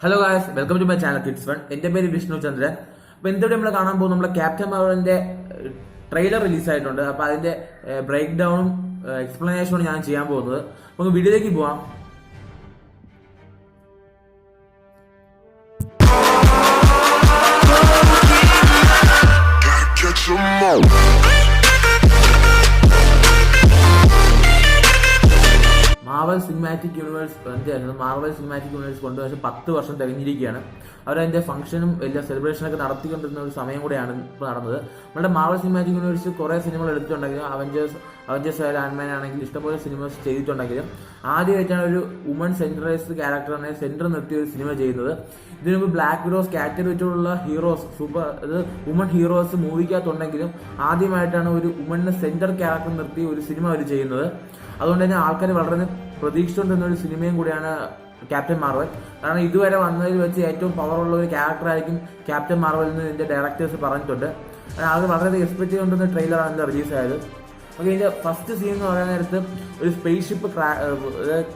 Hello guys, welcome to my channel kids fun. എന്റെ പേര് വിഷ്ണു ചന്ദ്രൻ. അപ്പൊ എന്തുകൊണ്ട് നമ്മൾ കാണാൻ പോകും, നമ്മളെ ക്യാപ്റ്റൻ മാർവലിന്റെ ട്രെയിലർ റിലീസ് ആയിട്ടുണ്ട്. അപ്പൊ അതിന്റെ ബ്രേക്ക് ഡൗണും എക്സ്പ്ലനേഷനും ഞാൻ ചെയ്യാൻ പോകുന്നത്. നമുക്ക് വീഡിയോയിലേക്ക് പോവാം. മാർവൽ സിനിമാറ്റിക് യൂണിവേഴ്സ് എന്തായിരുന്നു, മാർവൽ സിനിമാറ്റിക് യൂണിവേഴ്സ് കൊണ്ടുവന്ന് 10 വർഷം തികഞ്ഞിരിക്കുകയാണ്. അവരതിന്റെ ഫംഗ്ഷനും എല്ലാ സെലിബ്രേഷനൊക്കെ നടത്തിക്കൊണ്ടിരുന്ന ഒരു സമയം കൂടെയാണ് ഇപ്പോൾ നടന്നത്. നമ്മുടെ മാർവൽ സിനിമാറ്റിക് യൂണിവേഴ്സ് കുറേ സിനിമകൾ എടുത്തിട്ടുണ്ടെങ്കിലും അവഞ്ചേഴ്സ് ആയാലും ആൻഡ്മാൻ ആണെങ്കിലും ഇഷ്ടംപോലെ സിനിമ ചെയ്തിട്ടുണ്ടെങ്കിലും ആദ്യമായിട്ടാണ് ഒരു വുമൺ സെൻട്രലൈസ്ഡ് ക്യാരക്ടറിനെ സെന്റർ നിർത്തിയ ഒരു സിനിമ ചെയ്യുന്നത്. ഇതിനു മുമ്പ് ബ്ലാക്ക് വിഡോസ് കാറ്റഗറി വെച്ചുള്ള ഹീറോസ് വുമൺ ഹീറോസ് മൂവിക്കകത്തുണ്ടെങ്കിലും ആദ്യമായിട്ടാണ് ഒരു വുമണിനെ സെന്റർ ക്യാരക്ടർ നിർത്തി ഒരു സിനിമ അവർ ചെയ്യുന്നത്. അതുകൊണ്ട് തന്നെ ആൾക്കാർ വളരെ പ്രതീക്ഷിച്ചുകൊണ്ടിരുന്ന ഒരു സിനിമയും കൂടിയാണ് ക്യാപ്റ്റൻ മാർവൽ. കാരണം ഇതുവരെ വന്നതിൽ വെച്ച് ഏറ്റവും പവറുള്ള ഒരു ക്യാരക്ടറായിരിക്കും ക്യാപ്റ്റൻ മാർവൽ എന്ന് ഇതിന്റെ ഡയറക്ടേഴ്സ് പറഞ്ഞിട്ടുണ്ട്. അത് വളരെ എക്സ്പെക്ട് ചെയ്തുകൊണ്ടിരുന്ന ട്രെയിലറാണ് ഇത് റിലീസായത്. അപ്പോൾ ഇതിന്റെ ഫസ്റ്റ് സീൻ എന്ന് പറയുന്ന നേരത്ത് ഒരു സ്പേസ് ഷിപ്പ്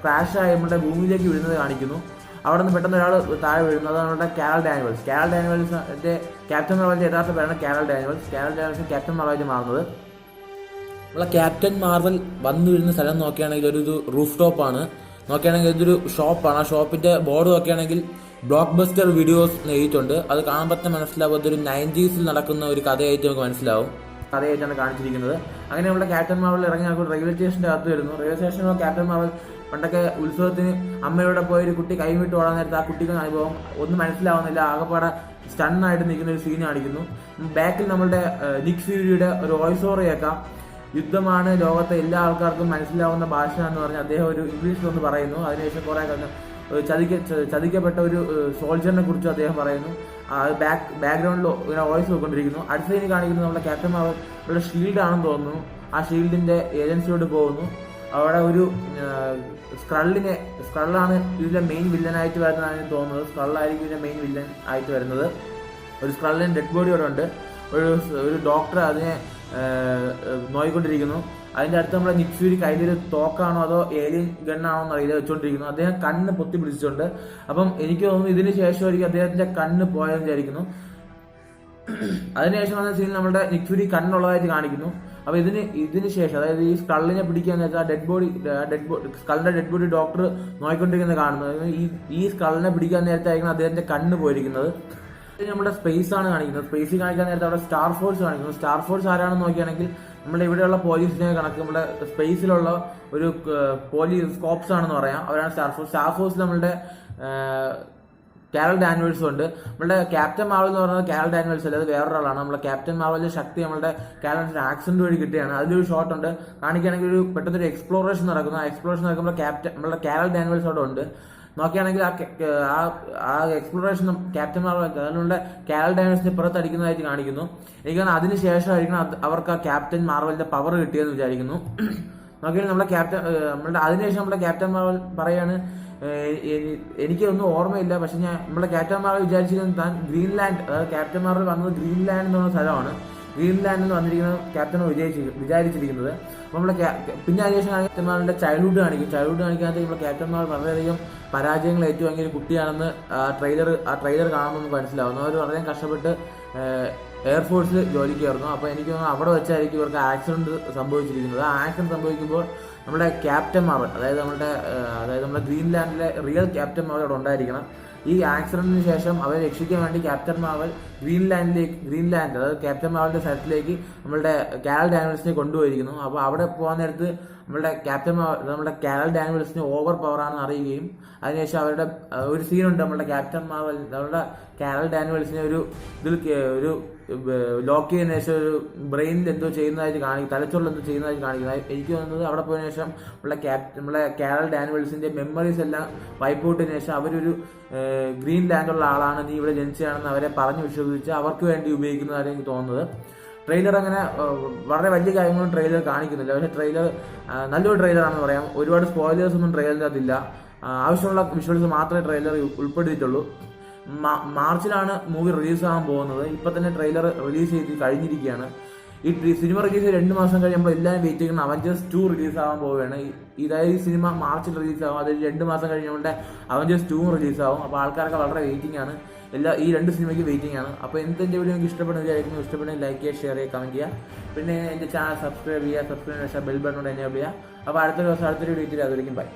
ക്രാഷ് ആയി നമ്മുടെ ഭൂമിയിലേക്ക് വീഴുന്നത് കാണിക്കുന്നു. അവിടെ നിന്ന് പെട്ടെന്ന് ഒരാൾ താഴെ വീഴുന്നു. അതാണ് നമ്മുടെ കാരൽ ഡാനിയൽസിന്റെ ക്യാപ്റ്റൻ മാർവലിന്റെ യഥാർത്ഥ പേരാണ് കാരൽ ഡാനിയൽസ് ക്യാപ്റ്റൻ മാർവലിൽ മാറുന്നത്. നമ്മളെ ക്യാപ്റ്റൻ മാർവൽ വന്നു വരുന്ന സ്ഥലം നോക്കുകയാണെങ്കിൽ ഒരു റൂഫ് ടോപ്പാണ്. നോക്കുകയാണെങ്കിൽ ഇതൊരു ഷോപ്പാണ്. ആ ഷോപ്പിന്റെ ബോർഡ് നോക്കുകയാണെങ്കിൽ ബ്ലോക്ക് ബസ്റ്റർ വീഡിയോസ് എഴുതിയിട്ടുണ്ട്. അത് കാണുമ്പോൾ തന്നെ മനസ്സിലാവും അതൊരു 90s നടക്കുന്ന ഒരു കഥയായിട്ട് നമുക്ക് മനസ്സിലാവും. കഥയായിട്ടാണ് കാണിച്ചിരിക്കുന്നത്. അങ്ങനെ നമ്മുടെ ക്യാപ്റ്റൻ മാർവൽ ഇറങ്ങി റെയിൽവേ സ്റ്റേഷന്റെ അകത്ത് വരുന്നു. റെയിൽവേ സ്റ്റേഷനിൽ ക്യാപ്റ്റൻ മാർവൽ പണ്ടൊക്കെ ഉത്സവത്തിന് അമ്മയോടെ പോയ ഒരു കുട്ടി കൈവിട്ട് ഓടാൻ നേരത്തെ ആ കുട്ടിക്ക് അനുഭവം ഒന്നും മനസ്സിലാവുന്നില്ല. ആകെപ്പാടെ സ്റ്റണ്ണായിട്ട് നിൽക്കുന്ന ഒരു സീൻ കാണിക്കുന്നു. ബാക്കിൽ നമ്മളുടെ നിക് ഫ്യൂരിയുടെ ഒരു വോയിസ് ഓവർ കേൾക്കാം. യുദ്ധമാണ് ലോകത്തെ എല്ലാ ആൾക്കാർക്കും മനസ്സിലാവുന്ന ഭാഷ എന്ന് പറഞ്ഞ് അദ്ദേഹം ഒരു ഇംഗ്ലീഷിലൊന്ന് പറയുന്നു. അതിനുശേഷം കുറെ ചതിക്കപ്പെട്ട ഒരു സോൾജറിനെ കുറിച്ച് അദ്ദേഹം പറയുന്നു. ബാക്ക്ഗ്രൗണ്ടിൽ ഇങ്ങനെ വോയിസ് നോക്കിക്കൊണ്ടിരിക്കുന്നു. അടുത്ത സീനിൽ കാണിക്കുന്നത് നമ്മുടെ ക്യാപ്റ്റൻ മാർവൽ ഷീൽഡ് ആണെന്ന് തോന്നുന്നു. ആ ഷീൽഡിന്റെ ഏജൻസിയോട് പോകുന്നു. അവിടെ ഒരു സ്ക്രള്ളാണ് ഇതിലെ മെയിൻ വില്ലനായിട്ട് വരുന്നതാണ് തോന്നുന്നത്. സ്ക്രള്ളായിരിക്കും ഇതിന്റെ മെയിൻ വില്ലൻ ആയിട്ട് വരുന്നത്. ഒരു സ്ക്രള്ളിന് ഡെഡ് ബോഡി അവിടെ ഉണ്ട്. ഒരു ഡോക്ടർ അതിനെ നോയിക്കൊണ്ടിരിക്കുന്നു. അതിന്റെ അടുത്ത് നമ്മുടെ നിക് ഫ്യൂരി കയ്യിലൊരു തോക്കാണോ അതോ ഏലിയൻ ഗണ്ണാണോ എന്നറിയില്ല വെച്ചുകൊണ്ടിരിക്കുന്നു. അദ്ദേഹം കണ്ണ് പൊത്തി പിടിച്ചിട്ടുണ്ട്. അപ്പം എനിക്ക് തോന്നുന്നു ഇതിന് ശേഷമായിരിക്കും അദ്ദേഹത്തിന്റെ കണ്ണ് പോയെന്ന് വിചാരിക്കുന്നു. അതിനുശേഷം വന്ന സീനിൽ നമ്മുടെ നിക് ഫ്യൂരി കണ്ണുള്ളതായിട്ട് കാണിക്കുന്നു. അപ്പൊ ഇതിന് ശേഷം, അതായത് ഈ സ്കള്ളിനെ പിടിക്കാന്ന് വെച്ചാൽ സ്കള്ളിന്റെ ഡെഡ് ബോഡി ഡോക്ടർ നോയിക്കൊണ്ടിരിക്കുന്നത് കാണുന്നത്. ഈ സ്കള്ളിനെ പിടിക്കാൻ നേരത്തായിരിക്കണം അദ്ദേഹത്തിന്റെ കണ്ണ് പോയിരിക്കുന്നത്. നമ്മുടെ സ്പേസ് ആണ് കാണിക്കുന്നത്. സ്പേസിൽ കാണിക്കാൻ നേരത്തെ അവിടെ സ്റ്റാർ ഫോഴ്സ് കാണിക്കുന്നു. സ്റ്റാർ ഫോഴ്സ് ആരാണെന്ന് നോക്കുകയാണെങ്കിൽ നമ്മുടെ ഇവിടെയുള്ള പോലീസിനെ കണക്ക് നമ്മുടെ സ്പേസിലുള്ള ഒരു പോലീസ് സ്കോപ്സ് ആണെന്ന് പറയാം. അവരാണ് സ്റ്റാർ ഫോഴ്സ്. സ്റ്റാർ ഫോഴ്സിൽ നമ്മളുടെ കാരൽ ഡാനിയൽസും ഉണ്ട്. നമ്മുടെ ക്യാപ്റ്റൻ മാർവൽ എന്ന് പറയുന്നത് കാരൽ ഡാനിയൽസ് അല്ല, അത് വേറൊരാളാണ്. നമ്മുടെ ക്യാപ്റ്റൻ മാർവലിന്റെ ശക്തി നമ്മുടെ കാരലിന്റെ ആക്സിഡന്റ് വഴി കിട്ടുകയാണ്. അതിലൊരു ഷോട്ട് ഉണ്ട്. കാണിക്കുകയാണെങ്കിൽ ഒരു പെട്ടെന്നൊരു എക്സ്പ്ലോറേഷൻ നടക്കുന്നു. ആ എക്സ്പ്ലോറേഷൻ നടക്കുമ്പോൾ നമ്മുടെ കാരൽ ഡാനിയൽസ് അവിടെ ഉണ്ട്. നോക്കുകയാണെങ്കിൽ ആ എക്സ്പ്ലോറേഷൻ ക്യാപ്റ്റൻ മാർവൽ അതിനുള്ള കാരൽ ഡാനിയൽസിനെ പുറത്തടിക്കുന്നതായിട്ട് കാണിക്കുന്നു. എനിക്ക് തോന്നുന്നു അതിനുശേഷമായിരിക്കണം അവർക്ക് ആ ക്യാപ്റ്റൻ മാർവലിന്റെ പവർ കിട്ടിയെന്ന് വിചാരിക്കുന്നു. നോക്കിയാൽ അതിനുശേഷം നമ്മുടെ ക്യാപ്റ്റൻ മാർവൽ പറയാണ്, എനിക്കൊന്നും ഓർമ്മയില്ല, പക്ഷെ നമ്മുടെ ക്യാപ്റ്റൻ മാർവൽ വിചാരിച്ചിരുന്നത് താൻ ഗ്രീൻലാൻഡ്, അതായത് ക്യാപ്റ്റൻ മാർവൽ വന്നത് ഗ്രീൻലാൻഡ് എന്ന് പറഞ്ഞ സ്ഥലമാണ്. ഗ്രീൻലാൻഡിൽ നിന്ന് വന്നിരിക്കുന്നത് ക്യാപ്റ്റൻ വിചാരിച്ചിരിക്കുന്നത്. അപ്പോൾ നമ്മുടെ പിന്നെ അതിനുശേഷം ക്യാപ്റ്റൻ മാർവലിന്റെ ചൈൽഡ്ഹുഡ് കാണിക്കാത്ത നമ്മുടെ ക്യാപ്റ്റൻ മാർവൽ വളരെയധികം പരാജയങ്ങൾ ഏറ്റുവാങ്ങിയ ഒരു കുട്ടിയാണെന്ന് ആ ട്രെയിലർ കാണുമ്പോൾ നമുക്ക് മനസ്സിലാവുന്നു. അവർ വളരെ കഷ്ടപ്പെട്ട് എയർഫോഴ്സിൽ ജോലിക്ക് കയറുന്നു. അപ്പോൾ എനിക്ക് തോന്നുന്നു അവിടെ വെച്ചായിരിക്കും ഇവർക്ക് ആക്സിഡന്റ് സംഭവിച്ചിരിക്കുന്നത്. ആ ആക്സിഡന്റ് സംഭവിക്കുമ്പോൾ നമ്മുടെ ക്യാപ്റ്റൻ മാർവൽ, അതായത് നമ്മുടെ ഗ്രീൻലാൻഡിലെ റിയൽ ക്യാപ്റ്റൻ മാർവൽ അവിടെ ഉണ്ടായിരിക്കണം. ഈ ആക്സിഡന്റിന് ശേഷം അവരെ രക്ഷിക്കാൻ വേണ്ടി ക്യാപ്റ്റൻ മാർവൽ ഗ്രീൻലാൻഡ് അതായത് ക്യാപ്റ്റൻ മാർവലിന്റെ സ്ഥലത്തിലേക്ക് നമ്മളുടെ കാരൽ ഡാനിയൽസിനെ കൊണ്ടുപോയിരിക്കുന്നു. അപ്പോൾ അവിടെ പോകാൻ നേരത്ത് നമ്മുടെ കാരൽ ഡാനിയൽസിന് ഓവർ പവർ ആണെന്ന് അറിയുകയും അതിനുശേഷം അവരുടെ ഒരു സീനുണ്ട്. നമ്മുടെ കാരൽ ഡാനിയൽസിനെ ഒരു ലോക്ക് ചെയ്തതിനു ശേഷം ഒരു ബ്രെയിനിൽ എന്തോ ചെയ്യുന്നതായിട്ട് തലച്ചോറിൽ എന്തോ ചെയ്യുന്നതായിട്ട് കാണിക്കുന്നത്. എനിക്ക് തോന്നുന്നത് അവിടെ പോയതിനു ശേഷം നമ്മളെ കാരൽ ഡാനിയൽസിന്റെ മെമ്മറീസ് എല്ലാം വൈപ്പ് ഔട്ടിന് ശേഷം അവരൊരു ഗ്രീൻലാൻഡുള്ള ആളാണ്, നീ ഇവിടെ ജനിച്ചതാണെന്ന് അവരെ പറഞ്ഞു വിശ്വസിച്ച് അവർക്ക് വേണ്ടി ഉപയോഗിക്കുന്നതാണ് എനിക്ക് തോന്നുന്നത്. ട്രെയിലർ അങ്ങനെ വളരെ വലിയ കാര്യങ്ങളും ട്രെയിലർ കാണിക്കുന്നില്ല. പക്ഷേ ട്രെയിലർ നല്ലൊരു ട്രെയിലറാണെന്ന് പറയാം. ഒരുപാട് സ്പോയിലേഴ്സ് ഒന്നും ട്രെയിലറിൻ്റെ അതില്ല. ആവശ്യമുള്ള വിഷ്വൽസ് മാത്രമേ ട്രെയിലർ ഉൾപ്പെടുത്തിയിട്ടുള്ളൂ. മാർച്ചിലാണ് മൂവി റിലീസാകാൻ പോകുന്നത്. ഇപ്പം തന്നെ ട്രെയിലർ റിലീസ് ചെയ്ത് കഴിഞ്ഞിരിക്കുകയാണ്. ഈ സിനിമ റിലീസ് 2 മാസം കഴിഞ്ഞ് നമ്മൾ എല്ലാവരും വെയിറ്റ് ചെയ്യുന്ന അവഞ്ചേഴ്സ് 2 റിലീസാകാൻ പോവുകയാണ്. ഇതായത് ഈ സിനിമ മാർച്ചിൽ റിലീസാകും. അത് 2 മാസം കഴിഞ്ഞ് നമ്മുടെ അവഞ്ചേഴ്സ് 2 റിലീസാകും. അപ്പോൾ ആൾക്കാരൊക്കെ വളരെ വെയിറ്റിംഗ് ആണ്. ഈ 2 സിനിമയ്ക്ക് വെയിറ്റിംഗ് ആണ്. അപ്പോൾ എൻ്റെ വീഡിയോ നിങ്ങൾക്ക് ഇഷ്ടപ്പെടുന്നതായിരിക്കും. ഇഷ്ടപ്പെടുന്ന ലൈക്ക് ചെയ്യുക, ഷെയർ ചെയ്യുക, കമൻറ്റ് ചെയ്യുക. പിന്നെ എൻ്റെ ചാനൽ സബ്സ്ക്രൈബ് ചെയ്യുക. സബ്സ്ക്രൈബ് ചെയ്യാൻ ബെൽ ബട്ടൺ എനേബിൾ ചെയ്യുക. അപ്പോൾ അടുത്ത ദിവസം അടുത്തൊരു വീഡിയോ അതുവരെയും ബൈ.